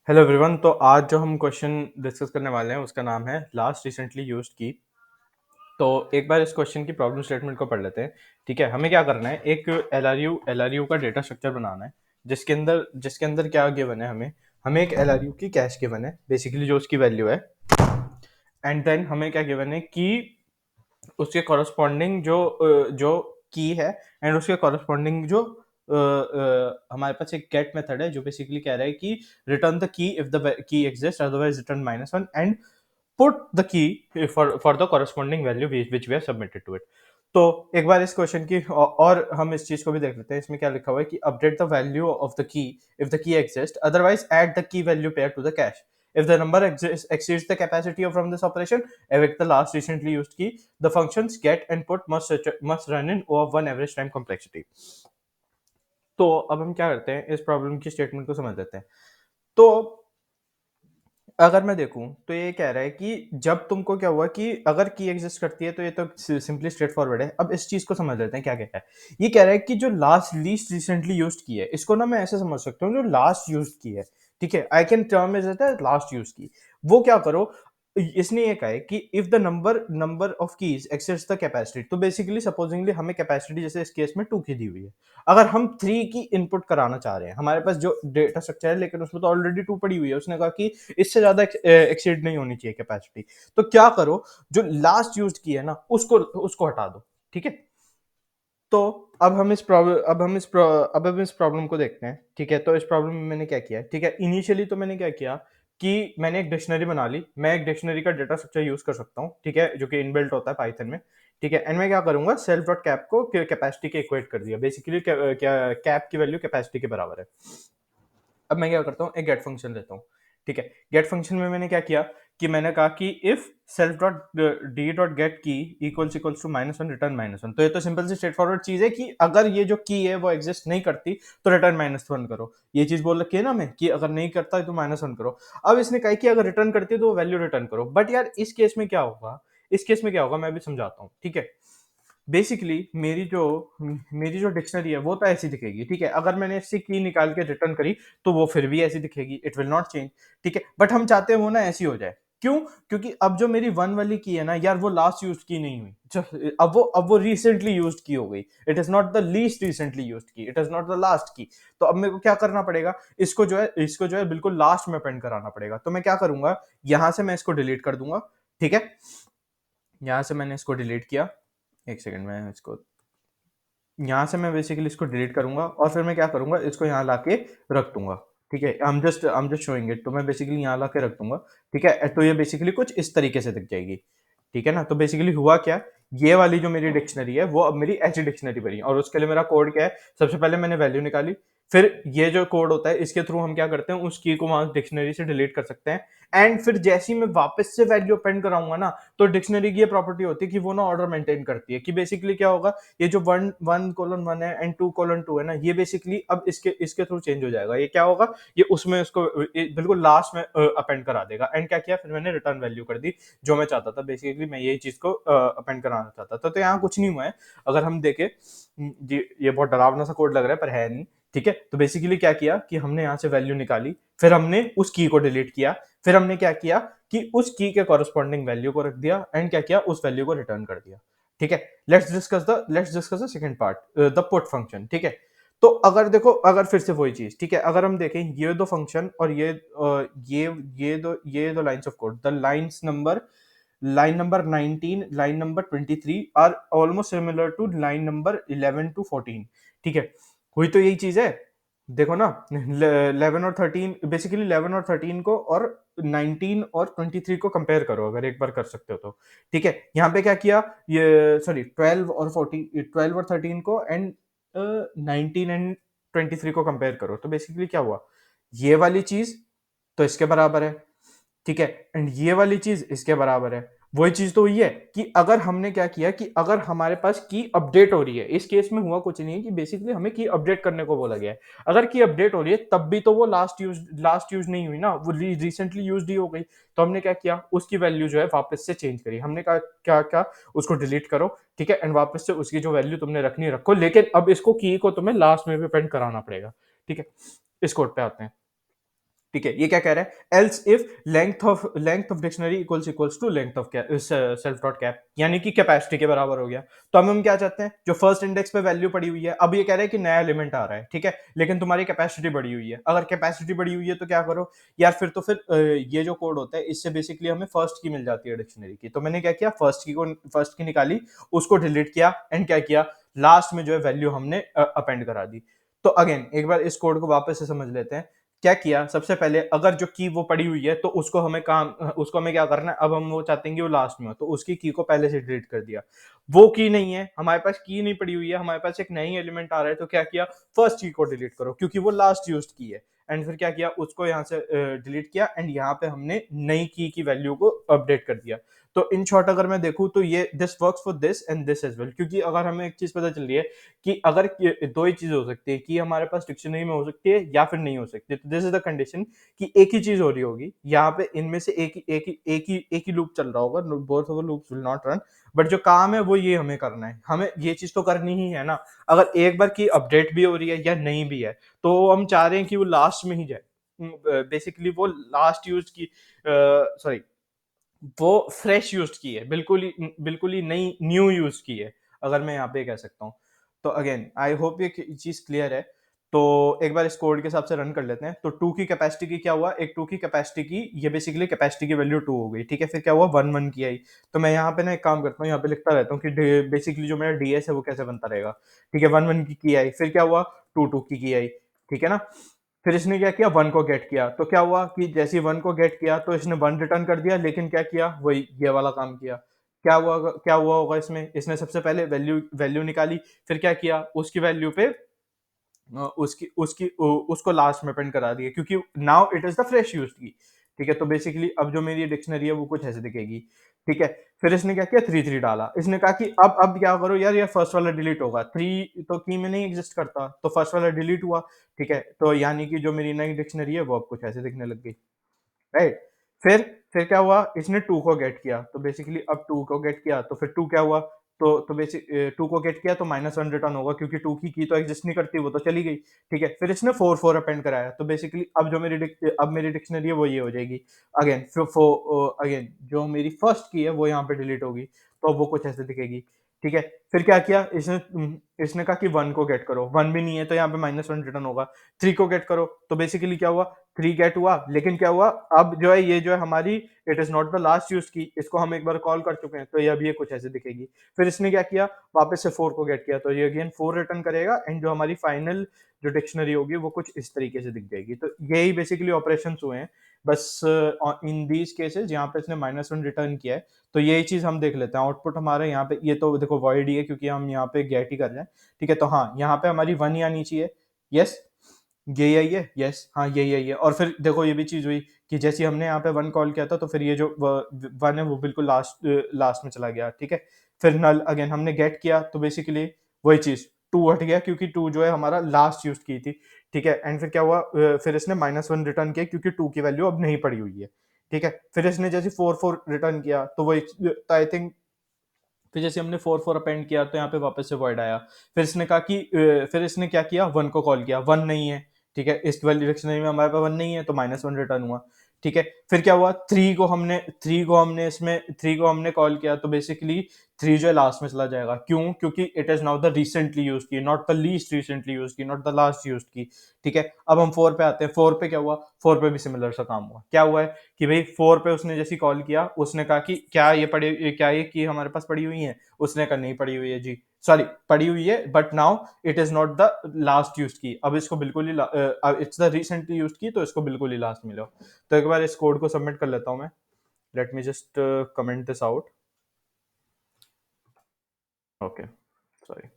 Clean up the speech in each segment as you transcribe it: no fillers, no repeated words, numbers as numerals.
Hello everyone. तो आज जो हम क्वेश्चन डिस्कस करने वाले हैं उसका नाम है लास्ट रिसेंटली यूज्ड की। तो एक बार इस क्वेश्चन की प्रॉब्लम स्टेटमेंट को पढ़ लेते हैं। ठीक है, हमें क्या करना है, एक एलआरयू का डेटा स्ट्रक्चर बनाना है जिसके अंदर क्या गिवन है। हमें एक एलआरयू की कैश गिवन है, बेसिकली जो उसकी वैल्यू है। एंड देन हमें क्या गिवन है कि उसके कॉरस्पॉन्डिंग जो की है एंड उसके कॉरस्पॉन्डिंग जो हमारे पास एक गेट मेथड है जो बेसिकली कह रहा है कि return the key if the key exist, otherwise return -1 and put the key for the corresponding value which we have submitted to it. तो एक बार इस क्वेश्चन की और हम इस चीज को भी देख लेते हैं। इसमें क्या लिखा हुआ है कि update the value of the key if the key exist, otherwise add the key value pair to the cache if the number exceeds the capacity of from this operation. Evict the last recently used key. The functions get and put must run in O of 1 average time complexity. तो अब हम क्या करते हैं, इस problem की statement को समझ लेते हैं। तो अगर मैं देखूं तो ये कह रहा है कि जब तुमको क्या हुआ कि अगर की एग्जिस्ट करती है तो ये तो सिंपली स्ट्रेट फॉरवर्ड है। अब इस चीज को समझ लेते हैं क्या कहता है। ये कह रहा है कि जो लीस्ट रिसेंटली यूज्ड की है, इसको ना मैं ऐसे समझ सकता हूँ, जो लास्ट यूज्ड की है। ठीक है, I can term is last use key. वो क्या करो, इसने ये कहा है कि if the number of keys exceeds the capacity, तो बेसिकली सपोजिंगली हमें कैपेसिटी जैसे इस केस में 2 की दी हुई है। अगर हम 3 की इनपुट कराना चाह रहे हैं, हमारे पास जो डेटा स्ट्रक्चर है लेकिन उसमें तो ऑलरेडी 2 पड़ी हुई है, उसने कहा कि इससे ज्यादा एक्सीड नहीं होनी चाहिए कैपेसिटी। तो क्या करो, जो लास्ट यूज की है ना उसको उसको हटा दो। ठीक है, तो अब हम इस प्रॉब्लम को देखते हैं। ठीक है, तो इस प्रॉब्लम में मैंने क्या किया है। ठीक है, इनिशियली तो मैंने क्या किया कि मैंने एक डिक्शनरी बना ली। मैं एक डिक्शनरी का डेटा स्ट्रक्चर यूज कर सकता हूँ, ठीक है, जो कि इनबिल्ट होता है पाइथन में। ठीक है, एंड मैं क्या करूंगा, सेल्फ डॉट कैप को कैपेसिटी के इक्वेट कर दिया। बेसिकली क्या कैप की वैल्यू कैपेसिटी के बराबर है। अब मैं क्या करता हूँ, एक गेट फंक्शन लेता हूँ। ठीक है, गेट फंक्शन में मैंने क्या किया कि मैंने कहा कि if self dot D dot gate की इक्वल्स टू -1 रिटर्न -1। तो ये तो सिंपल सी स्ट्रेट फॉरवर्ड चीज है कि अगर ये जो की है वो एग्जिस्ट नहीं करती तो रिटर्न -1 करो। ये चीज बोल रखी है ना मैं कि अगर नहीं करता है तो -1 करो। अब इसने कहा कि अगर रिटर्न करती है तो वैल्यू रिटर्न करो। बट यार इस केस में क्या होगा मैं भी समझाता हूँ। ठीक है, बेसिकली मेरी जो डिक्शनरी है वो तो ऐसी दिखेगी। ठीक है, अगर मैंने इससे की निकाल के रिटर्न करी तो वो फिर भी ऐसी दिखेगी, इट विल नॉट चेंज। ठीक है, बट हम चाहते हैं वो ना ऐसी हो जाए। क्यों? क्योंकि अब जो मेरी 1 वाली की है ना यार, वो लास्ट यूज की नहीं हुई। अब वो रिसेंटली यूज्ड की हो गई। It is not the least recently used key, it is not the last key. तो अब मेरे को क्या करना पड़ेगा, इसको जो है बिल्कुल लास्ट में अपेंड कराना पड़ेगा। तो मैं क्या करूंगा, यहां से मैं इसको डिलीट कर दूंगा। ठीक है, यहां से मैंने इसको डिलीट किया। एक सेकंड में इसको यहाँ से मैं बेसिकली इसको डिलीट करूंगा और फिर मैं क्या करूंगा, इसको यहाँ लाके रख दूंगा। ठीक है, I'm just showing it। तो मैं बेसिकली यहाँ लाके रख दूंगा। ठीक है, तो ये बेसिकली कुछ इस तरीके से दिख जाएगी। ठीक है ना, तो बेसिकली हुआ क्या, ये वाली जो मेरी डिक्शनरी है वो अब मेरी ऐसी डिक्शनरी बनी और उसके लिए मेरा कोड क्या है। सबसे पहले मैंने वैल्यू निकाली, फिर ये जो कोड होता है इसके थ्रू हम क्या करते हैं, उस की को वहां डिक्शनरी से डिलीट कर सकते हैं। एंड फिर जैसे ही मैं वापस से वैल्यू अपेंड कराऊंगा ना, तो डिक्शनरी की ये प्रॉपर्टी होती है कि वो ना ऑर्डर मेंटेन करती है। कि बेसिकली क्या होगा, ये जो 1:1 है एंड 2:2 है ना, ये बेसिकली अब इसके इसके थ्रू चेंज हो जाएगा। ये क्या होगा, ये उसमें उसको बिल्कुल लास्ट में अपेंड करा देगा। एंड क्या किया, फिर मैंने रिटर्न वैल्यू कर दी जो मैं चाहता था। बेसिकली मैं यही चीज को अपेंड कराना चाहता था। तो यहाँ कुछ नहीं हुआ है। अगर हम देखें, ये बहुत डरावना सा कोड लग रहा है पर है नहीं। ठीक है, तो बेसिकली क्या किया कि हमने यहाँ से वैल्यू निकाली, फिर हमने उस की को डिलीट किया, फिर हमने क्या किया कि उस की के कॉरस्पॉन्डिंग वैल्यू को रख दिया एंड क्या किया, उस वैल्यू को रिटर्न कर दिया। ठीक है, let's discuss the second part, the put function. ठीक है, तो अगर देखो, अगर फिर से वही चीज। ठीक है, अगर हम देखें ये दो फंक्शन और ये दो lines of code, the line number 19, line number 23 are almost similar to line number 11 to 14। ठीक है, हुई तो यही चीज है। देखो ना, 11 और 13, बेसिकली 11 और 13 को और 19 और 23 को कंपेयर करो अगर एक बार कर सकते हो तो। ठीक है, यहाँ पे क्या किया, ये सॉरी 12 और 13 को एंड 19 एंड 23 को कंपेयर करो। तो बेसिकली क्या हुआ, ये वाली चीज तो इसके बराबर है। ठीक है, एंड ये वाली चीज इसके बराबर है। वही चीज तो हुई है कि अगर हमने क्या किया कि अगर हमारे पास की अपडेट हो रही है, इस केस में हुआ कुछ नहीं है कि बेसिकली हमें की अपडेट करने को बोला गया है। अगर की अपडेट हो रही है तब भी तो वो लास्ट यूज नहीं हुई ना, वो रिसेंटली यूज ही हो गई। तो हमने क्या किया, उसकी वैल्यू जो है वापस से चेंज करी। हमने कहा क्या क्या, उसको डिलीट करो। ठीक है, एंड वापस से उसकी जो वैल्यू तुमने रखनी रखो, लेकिन अब इसको की को तुम्हें लास्ट में भी पेंड कराना पड़ेगा। ठीक है, इस कोड पे आते हैं। ठीक है, ये क्या कह रहा है, else if length of dictionary equals to length of self dot cap, यानी कि कैपेसिटी के बराबर हो गया। तो हम क्या चाहते हैं, जो फर्स्ट इंडेक्स पे वैल्यू पड़ी हुई है, अब ये कह रहा है कि नया एलिमेंट आ रहा है, ठीक है, लेकिन तुम्हारी कैपेसिटी बढ़ी हुई है। अगर कैपेसिटी बढ़ी हुई है तो क्या करो यार, फिर तो फिर ये जो कोड होता है इससे बेसिकली हमें फर्स्ट की मिल जाती है डिक्शनरी की। तो मैंने क्या किया, फर्स्ट की निकाली, उसको डिलीट किया, एंड क्या किया, लास्ट में जो है वैल्यू हमने अपेंड करा दी। तो अगेन एक बार इस कोड को वापस से समझ लेते हैं। क्या किया, सबसे पहले अगर जो की वो पड़ी हुई है तो उसको हमें क्या करना है, अब हम वो चाहते हैं कि वो लास्ट में हो, तो उसकी की को पहले से डिलीट कर दिया। वो की नहीं है हमारे पास, की नहीं पड़ी हुई है हमारे पास, एक नई एलिमेंट आ रहा है, तो क्या किया, फर्स्ट की को डिलीट करो क्योंकि वो लास्ट यूज्ड की है। एंड फिर क्या किया, उसको यहाँ से डिलीट किया, एंड यहाँ पे हमने नई की वैल्यू को अपडेट कर दिया। तो इन शॉर्ट अगर मैं देखूं तो ये this works for this and this as well, क्योंकि अगर हमें एक चीज पता चल रही है कि अगर दो ही चीज हो सकती है कि हमारे पास डिक्शनरी में हो सकती है या फिर नहीं हो सकती, तो दिस इज द कंडीशन कि एक ही चीज हो रही होगी यहाँ पे, इनमें से एक ही लूप चल रहा होगा, both of the loops will not run, but जो काम है वो ये हमें करना है, हमें ये चीज तो करनी ही है ना। अगर एक बार की अपडेट भी हो रही है या नहीं भी है, तो हम चाह रहे हैं कि वो लास्ट में ही जाए, बेसिकली वो लास्ट यूज की, सॉरी, वो फ्रेश यूज की है, बिल्कुल ही नई न्यू यूज की है, अगर मैं यहाँ पे कह सकता हूँ। तो अगेन आई होप ये चीज क्लियर है। तो एक बार इस कोड के हिसाब से रन कर लेते हैं। तो टू की कैपेसिटी की क्या हुआ, एक टू की कैपेसिटी की, ये बेसिकली कैपेसिटी की वैल्यू टू हो गई, ठीक है। फिर क्या हुआ, वन वन की आई। तो मैं यहाँ पे ना एक काम करता हूँ, यहाँ पे लिखता रहता हूँ कि बेसिकली जो मेरा डीएस है वो कैसे बनता रहेगा, ठीक है। वन वन की आई, फिर क्या हुआ, टू टू की आई, ठीक है ना। फिर इसने क्या किया, वन को गेट किया, तो क्या हुआ कि जैसे ही वन को गेट किया तो इसने वन रिटर्न कर दिया, लेकिन क्या किया, वही ये वाला काम किया। क्या हुआ होगा इसमें, इसने सबसे पहले वैल्यू वैल्यू निकाली, फिर क्या किया, उसकी वैल्यू पे उसकी उसकी उसको लास्ट में पेंड करा दिया, क्योंकि now it is the fresh use key, ठीक है। तो बेसिकली अब जो मेरी डिक्शनरी है वो कुछ ऐसे दिखेगी, ठीक है। फिर इसने क्या किया, थ्री थ्री डाला, इसने कहा कि अब क्या करो यार, ये फर्स्ट वाला डिलीट होगा, थ्री तो की में नहीं एग्जिस्ट करता, तो फर्स्ट वाला डिलीट हुआ, ठीक है। तो यानी कि जो मेरी नई डिक्शनरी है वो अब कुछ ऐसे दिखने लग गई, राइट। फिर फिर क्या हुआ, इसने टू को गेट किया, तो बेसिकली अब टू को गेट किया, तो फिर टू क्या हुआ, तो बेसिक टू को गेट किया तो माइनस वन रिटर्न होगा, क्योंकि टू की तो एग्जिस्ट नहीं करती, वो तो चली गई, ठीक है। फिर इसने फोर फोर अपेंड कराया, तो बेसिकली अब मेरी डिक्शनरी है वो ये हो जाएगी। अगेन अगेन जो मेरी फर्स्ट की है वो यहाँ पे डिलीट होगी, तो वो कुछ ऐसे दिखेगी, ठीक है। फिर क्या किया, इसने कहा कि वन को गेट करो, वन भी नहीं है तो यहाँ पे माइनस वन रिटर्न होगा। थ्री को गेट करो, तो बेसिकली क्या हुआ, थ्री गेट हुआ, लेकिन क्या हुआ, अब जो है ये जो है हमारी, it is not the last use की, इसको हम एक बार कॉल कर चुके हैं, तो ये अब ये कुछ ऐसे दिखेगी। फिर इसने क्या किया, वापस से फोर को गेट किया, तो ये अगेन फोर रिटर्न करेगा, एंड जो हमारी फाइनल जो डिक्शनरी होगी वो कुछ इस तरीके से दिख जाएगी। तो यही बेसिकली ऑपरेशन हुए हैं, बस इन दीज केसेस यहाँ पे इसने माइनस वन रिटर्न किया है। तो यही चीज हम देख लेते हैं, आउटपुट हमारा यहाँ पे, ये तो देखो वॉइड ही है क्योंकि हम यहाँ पे गेट ही कर रहे हैं, ठीक है। तो हाँ, यहाँ पे हमारी वन ही आनी चाहिए, यस, यही आई है, यस, हाँ यही आई है। और फिर देखो ये भी चीज हुई कि जैसे हमने यहाँ पे वन कॉल किया था, तो फिर ये जो वन है वो बिल्कुल लास्ट लास्ट में चला गया, ठीक है। फिर नल अगेन हमने गेट किया, तो बेसिकली वही चीज, टू हट गया क्योंकि टू जो है हमारा लास्ट यूज की थी, ठीक है। एंड फिर क्या हुआ, फिर इसने माइनस वन रिटर्न किया क्योंकि टू की वैल्यू अब नहीं पड़ी हुई है, ठीक है। फिर इसने जैसे फोर फोर रिटर्न किया, तो वही, तो आई थिंक फिर जैसे हमने फोर फोर अपेंड किया तो यहाँ पे वापस से वॉइड आया। फिर इसने कहा कि फिर इसने क्या किया, वन को कॉल किया, वन नहीं है, ठीक है, इस वाली डिक्शनरी में हमारे पास वन नहीं है, तो माइनस वन रिटर्न हुआ, ठीक है। फिर क्या हुआ, थ्री को हमने कॉल किया, तो बेसिकली थ्री जो है लास्ट में चला जाएगा, क्यों, क्योंकि it is now the recently use key, not the least recently use key, not the last use key, ठीक है। अब हम फोर पे आते हैं, फोर पे क्या हुआ, फोर पे भी सिमिलर सा काम हुआ। क्या हुआ है कि भाई फोर पे उसने जैसी कॉल किया, उसने कहा कि क्या ये की हमारे पास पड़ी हुई है, उसने कहा नहीं पड़ी हुई है जी, सॉरी पड़ी हुई है, but now it is not the last use की, अब इसको बिल्कुल ही इट्स द रिसेंटली यूज की, तो इसको बिल्कुल ही लास्ट मिलो। तो एक बार इस कोड को सबमिट कर लेता हूं मैं, let me just comment this out, okay, sorry,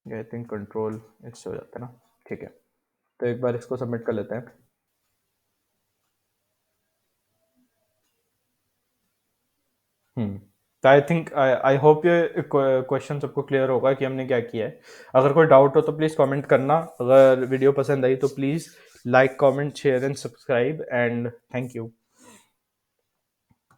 I think control इससे हो जाता है ना, ठीक है। तो एक बार इसको सबमिट कर लेते हैं। तो आई थिंक आई होप ये क्वेश्चन सबको क्लियर होगा कि हमने क्या किया है। अगर कोई डाउट हो तो प्लीज़ कमेंट करना, अगर वीडियो पसंद आई तो please like comment share and subscribe, and thank you.